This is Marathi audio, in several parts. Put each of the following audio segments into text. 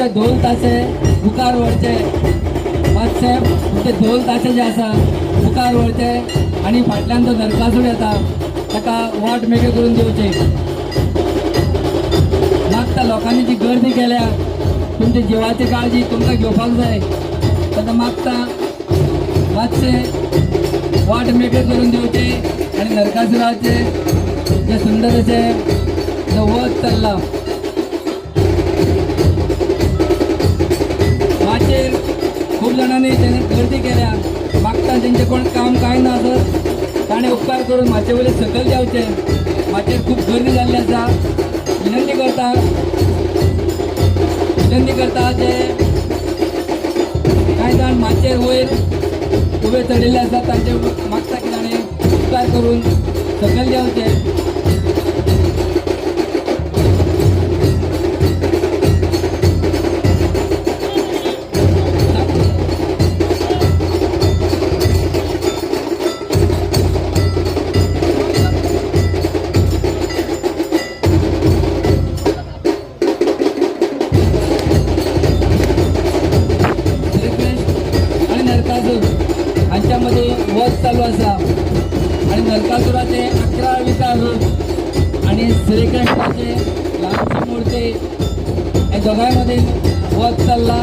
तुमचे ढोल ताशे मुखार व्हरचे, मातशे तुमचे ढोल ताशे जे आसा मुखार व्हरचे आणि फाटल्यान जो नरकासूर येता ताका वाट मेकळी करून दिवची. मागता लोकांनी जी गर्दी केल्या तुमच्या जिवाची काळजी तुमकां घेवपाक जाय तेन्ना मागता मातशे वाट मेकळी करून दिवची आणि नरकासुराचे जे सुंदर असे जो वध चल्ला माचेर खूप जणांनी त्यांनी गर्दी केल्या. मागता त्यांचे कोण काम काय ना असत ताणें उपकार करून माचे वयले सकयल देंवचे. माचेर खूप गर्दी जाल्ली आसा. विनंती करता जे कांय जाण माचेर वयर उबे चडिल्ले आसात तांचे मागता की ताणें उपकार करून सकयल देंवचे. हांच्यामध्ये वध चालू आसा आणि नरकासुराचे 11 अवतार रूप आणि श्रीकृष्णाचे ल्हानशी मूर्ती हे दोगांय मदीं वध चल्ला.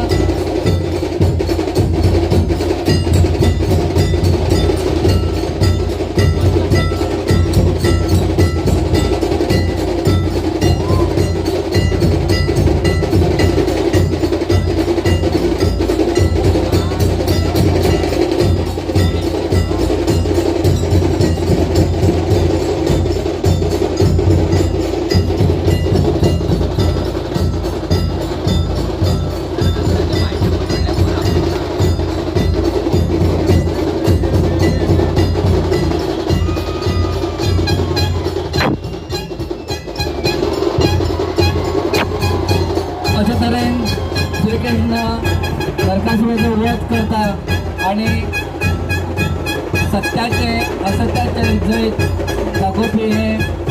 अशा तरेन श्रीकृष्ण नरकासुराचो वध करता आणि सत्याचे असत्याचे जैत दाखोवपी हे